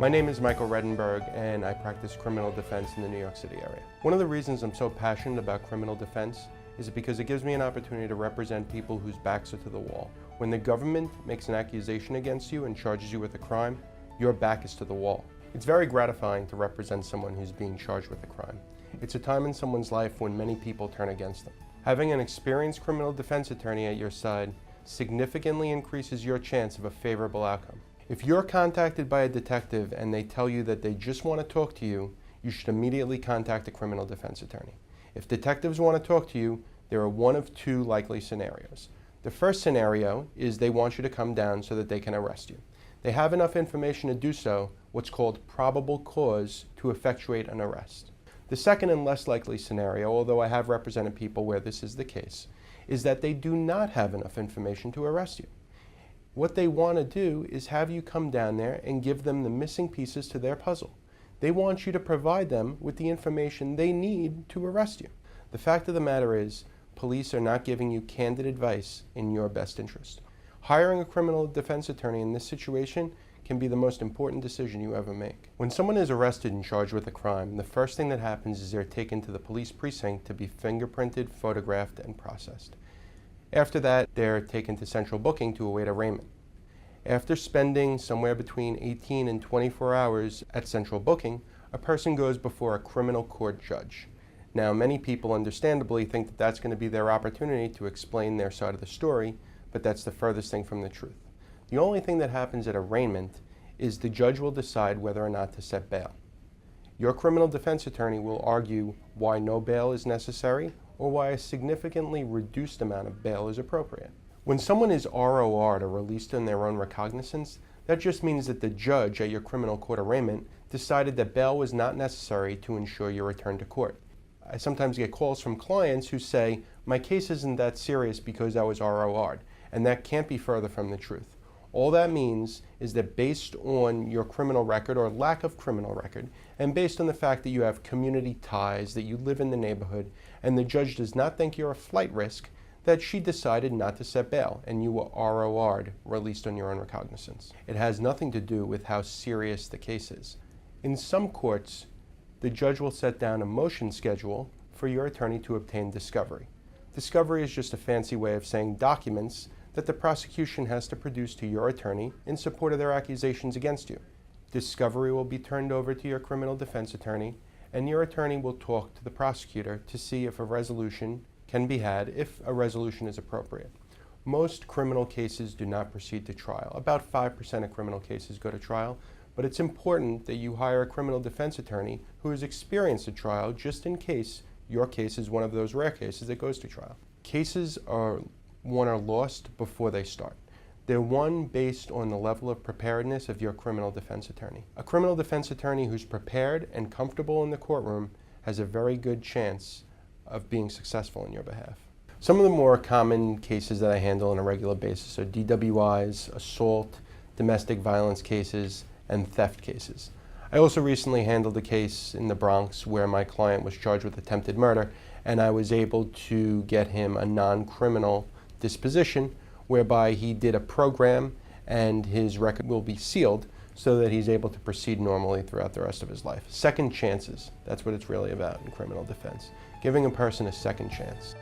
My name is Michael Redenburg, and I practice criminal defense in the New York City area. One of the reasons I'm so passionate about criminal defense is because it gives me an opportunity to represent people whose backs are to the wall. When the government makes an accusation against you and charges you with a crime, your back is to the wall. It's very gratifying to represent someone who's being charged with a crime. It's a time in someone's life when many people turn against them. Having an experienced criminal defense attorney at your side significantly increases your chance of a favorable outcome. If you're contacted by a detective and they tell you that they just want to talk to you, you should immediately contact a criminal defense attorney. If detectives want to talk to you, there are one of two likely scenarios. The first scenario is they want you to come down so that they can arrest you. They have enough information to do so, what's called probable cause, to effectuate an arrest. The second and less likely scenario, although I have represented people where this is the case, is that they do not have enough information to arrest you. What they want to do is have you come down there and give them the missing pieces to their puzzle. They want you to provide them with the information they need to arrest you. The fact of the matter is, police are not giving you candid advice in your best interest. Hiring a criminal defense attorney in this situation can be the most important decision you ever make. When someone is arrested and charged with a crime, the first thing that happens is they're taken to the police precinct to be fingerprinted, photographed, and processed. After that, they're taken to central booking to await arraignment. After spending somewhere between 18 and 24 hours at central booking, a person goes before a criminal court judge. Now, many people understandably think that that's going to be their opportunity to explain their side of the story, but that's the furthest thing from the truth. The only thing that happens at arraignment is the judge will decide whether or not to set bail. Your criminal defense attorney will argue why no bail is necessary or why a significantly reduced amount of bail is appropriate. When someone is ROR'd or released on their own recognizance, that just means that the judge at your criminal court arraignment decided that bail was not necessary to ensure your return to court. I sometimes get calls from clients who say, my case isn't that serious because I was ROR'd, and that can't be further from the truth. All that means is that based on your criminal record or lack of criminal record, and based on the fact that you have community ties, that you live in the neighborhood, and the judge does not think you're a flight risk, that she decided not to set bail, and you were ROR'd, released on your own recognizance. It has nothing to do with how serious the case is. In some courts, the judge will set down a motion schedule for your attorney to obtain discovery. Discovery is just a fancy way of saying documents that the prosecution has to produce to your attorney in support of their accusations against you. Discovery will be turned over to your criminal defense attorney, and your attorney will talk to the prosecutor to see if a resolution can be had, if a resolution is appropriate. Most criminal cases do not proceed to trial. About 5% of criminal cases go to trial, but it's important that you hire a criminal defense attorney who has experienced a trial just in case your case is one of those rare cases that goes to trial. Cases are won or lost before they start. They're won based on the level of preparedness of your criminal defense attorney. A criminal defense attorney who's prepared and comfortable in the courtroom has a very good chance of being successful on your behalf. Some of the more common cases that I handle on a regular basis are DWIs, assault, domestic violence cases, and theft cases. I also recently handled a case in the Bronx where my client was charged with attempted murder, and I was able to get him a non-criminal disposition whereby he did a program and his record will be sealed so that he's able to proceed normally throughout the rest of his life. Second chances, that's what it's really about in criminal defense. Giving a person a second chance.